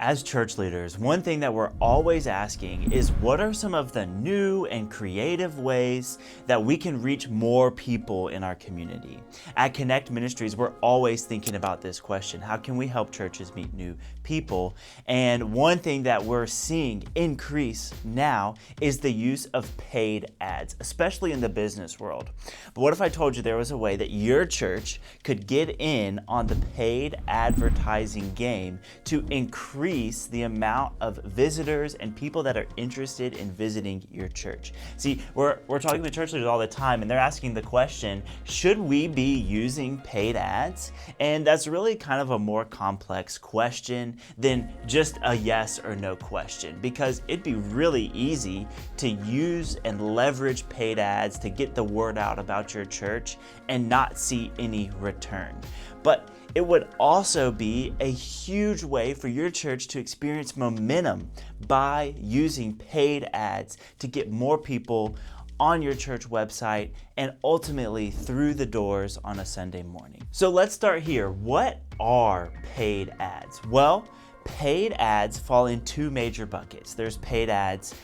As church leaders, one thing that we're always asking is what are some of the new and creative ways that we can reach more people in our community? At Connect Ministries, we're always thinking about this question. How can we help churches meet new people? And one thing that we're seeing increase now is the use of paid ads, especially in the business world. But what if I told you there was a way that your church could get in on the paid advertising game to increase the amount of visitors and people that are interested in visiting your church? See, we're talking to church leaders all the time, and they're asking the question, should we be using paid ads? And that's really kind of a more complex question than just a yes or no question, because it'd be really easy to use and leverage paid ads to get the word out about your church and not see any return. But it would also be a huge way for your church to experience momentum by using paid ads to get more people on your church website and ultimately through the doors on a Sunday morning. So let's start here. What are paid ads? Well, paid ads fall in two major buckets. There's paid ads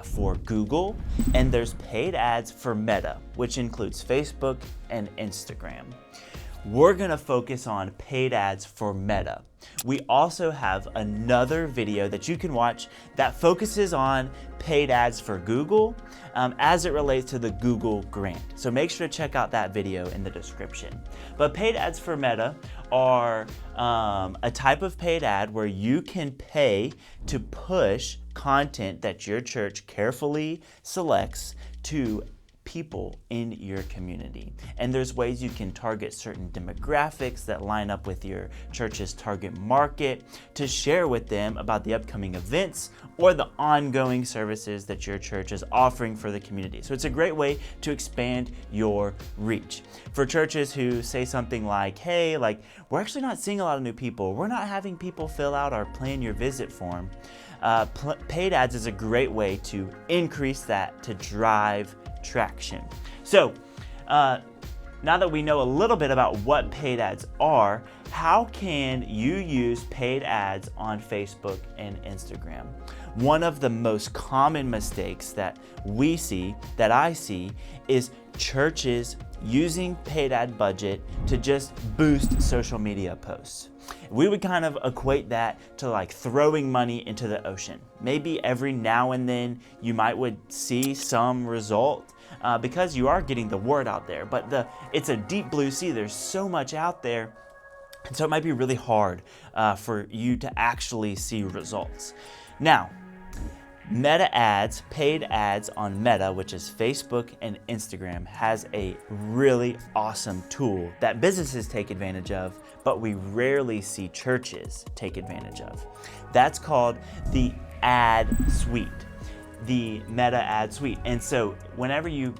for Google, and there's paid ads for Meta, which includes Facebook and Instagram. We're gonna focus on paid ads for Meta. We also have another video that you can watch that focuses on paid ads for Google as it relates to the Google grant. So make sure to check out that video in the description. But paid ads for Meta are a type of paid ad where you can pay to push content that your church carefully selects to people in your community. And there's ways you can target certain demographics that line up with your church's target market to share with them about the upcoming events or the ongoing services that your church is offering for the community. So it's a great way to expand your reach. For churches who say something like, hey, we're actually not seeing a lot of new people. We're not having people fill out our plan your visit form. Paid ads is a great way to increase that, to drive traction. So now that we know a little bit about what paid ads are, how can you use paid ads on Facebook and Instagram? One of the most common mistakes that we see, that I see, is churches using paid ad budget to just boost social media posts. We would kind of equate that to throwing money into the ocean. Maybe every now and then you would see some result because you are getting the word out there, but it's a deep blue sea. There's so much out there. And so it might be really hard for you to actually see results. Now, Meta ads, paid ads on Meta, which is Facebook and Instagram, has a really awesome tool that businesses take advantage of, but we rarely see churches take advantage of. That's called the ad suite, the Meta ad suite. And so whenever you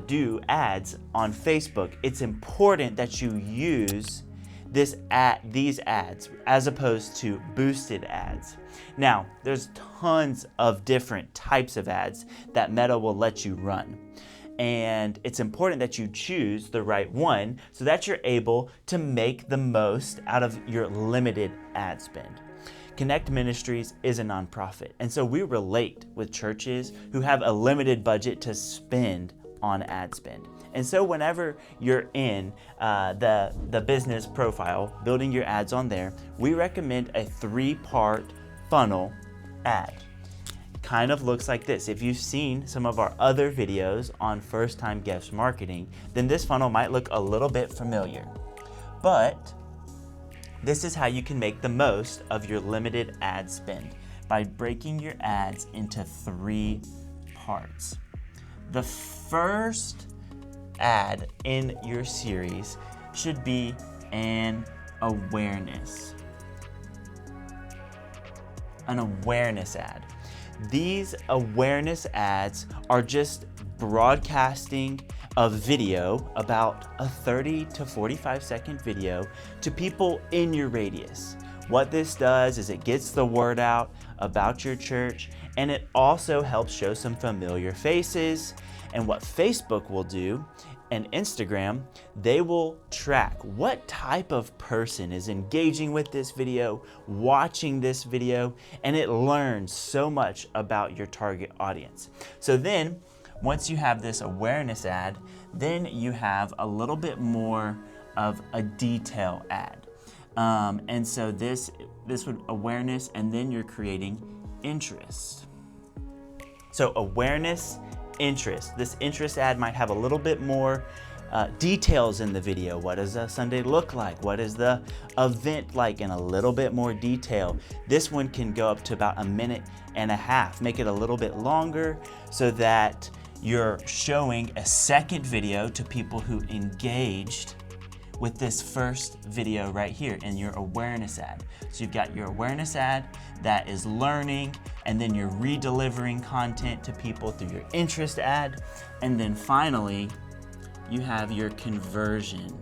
do ads on Facebook, it's important that you use these ads as opposed to boosted ads. Now, there's tons of different types of ads that Meta will let you run. And it's important that you choose the right one so that you're able to make the most out of your limited ad spend. Connect Ministries is a nonprofit, and so we relate with churches who have a limited budget to spend on ad spend. And so whenever you're in the business profile, building your ads on there, we recommend a 3-part funnel ad. Kind of looks like this. If you've seen some of our other videos on first-time guest marketing, then this funnel might look a little bit familiar. But this is how you can make the most of your limited ad spend, by breaking your ads into 3 parts. The first ad in your series should be an awareness ad. These awareness ads are just broadcasting a video, about a 30 to 45 second video, to people in your radius. What this does is it gets the word out about your church, and it also helps show some familiar faces. And what Facebook will do and Instagram, they will track what type of person is engaging with this video, watching this video, and it learns so much about your target audience. So then, once you have this awareness ad, then you have a little bit more of a detail ad. And so this would awareness, and then you're creating interest. So awareness, interest. This interest ad might have a little bit more details in the video. What does a Sunday look like? What is the event like in a little bit more detail? This one can go up to about 1.5 minutes. Make it a little bit longer so that you're showing a second video to people who engaged with this first video right here in your awareness ad. So you've got your awareness ad that is learning, and then you're re-delivering content to people through your interest ad. And then finally, you have your conversion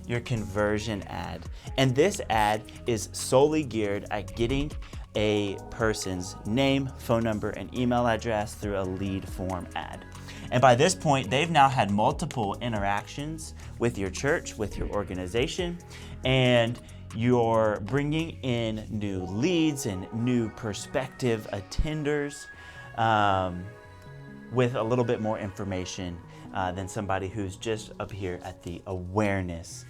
ad. And this ad is solely geared at getting a person's name, phone number, and email address through a lead form ad. And by this point, they've now had multiple interactions with your church, with your organization, and you're bringing in new leads and new prospective attenders with a little bit more information than somebody who's just up here at the awareness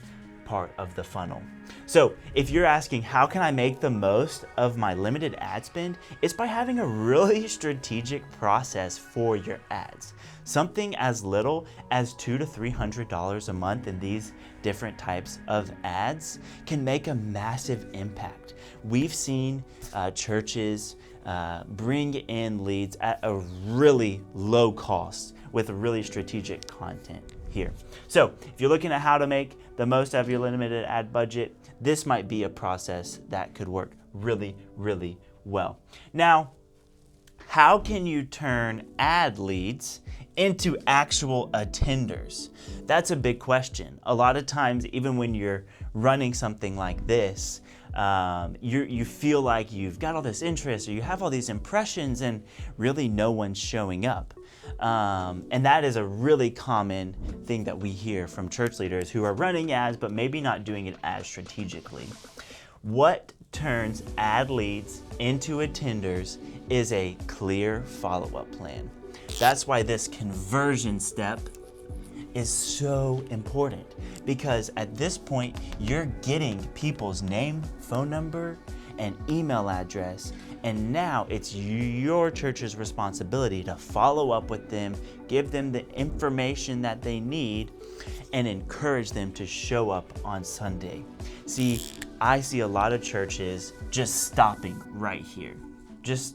part of the funnel. So if you're asking, how can I make the most of my limited ad spend? It's by having a really strategic process for your ads. Something as little as $200 to $300 a month in these different types of ads can make a massive impact. We've seen churches bring in leads at a really low cost with really strategic content here. So if you're looking at how to make the most of your limited ad budget, this might be a process that could work really, really well. Now, how can you turn ad leads into actual attenders? That's a big question. A lot of times, even when you're running something like this, you feel like you've got all this interest or you have all these impressions and really no one's showing up. And that is a really common thing that we hear from church leaders who are running ads but maybe not doing it as strategically. What turns ad leads into attenders is a clear follow-up plan. That's why this conversion step is so important, because at this point you're getting people's name, phone number, and email address, and now it's your church's responsibility to follow up with them, give them the information that they need, and encourage them to show up on Sunday. See, I see a lot of churches just stopping right here.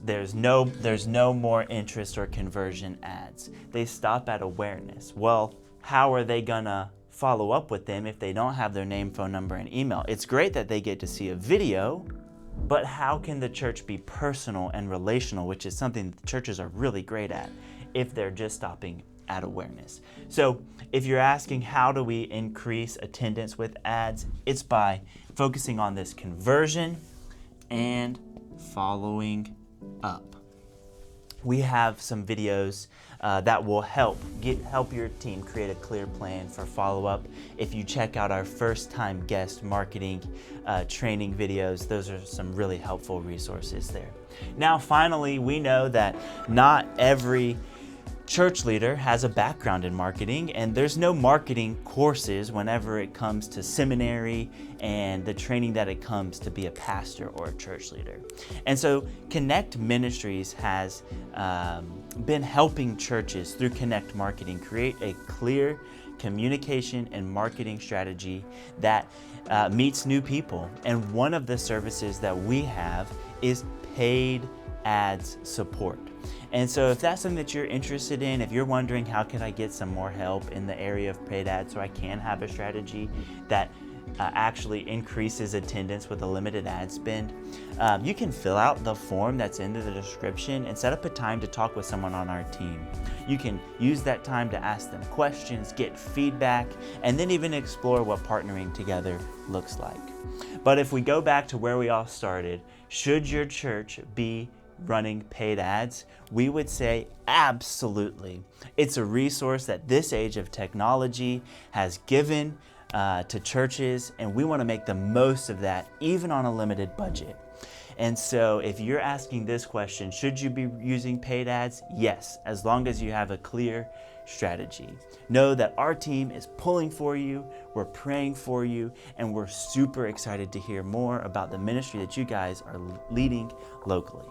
There's no more interest or conversion ads. They stop at awareness. Well, how are they gonna follow up with them if they don't have their name, phone number, and email? It's great that they get to see a video, but how can the church be personal and relational, which is something that churches are really great at, if they're just stopping at awareness? So if you're asking how do we increase attendance with ads, it's by focusing on this conversion and following up. We have some videos that will help your team create a clear plan for follow-up. If you check out our first-time guest marketing training videos, those are some really helpful resources there. Now, finally, we know that not every church leader has a background in marketing, and there's no marketing courses whenever it comes to seminary and the training that it comes to be a pastor or a church leader. And so Connect Ministries has been helping churches through Connect Marketing create a clear communication and marketing strategy that meets new people. And one of the services that we have is paid ads support. And so if that's something that you're interested in, if you're wondering how can I get some more help in the area of paid ads so I can have a strategy that actually increases attendance with a limited ad spend, you can fill out the form that's in the description and set up a time to talk with someone on our team. You can use that time to ask them questions, get feedback, and then even explore what partnering together looks like. But if we go back to where we all started, should your church be running paid ads, we would say absolutely. It's a resource that this age of technology has given to churches, and we want to make the most of that even on a limited budget. And so if you're asking this question, should you be using paid ads? Yes, as long as you have a clear strategy. Know that our team is pulling for you, we're praying for you, and we're super excited to hear more about the ministry that you guys are leading locally.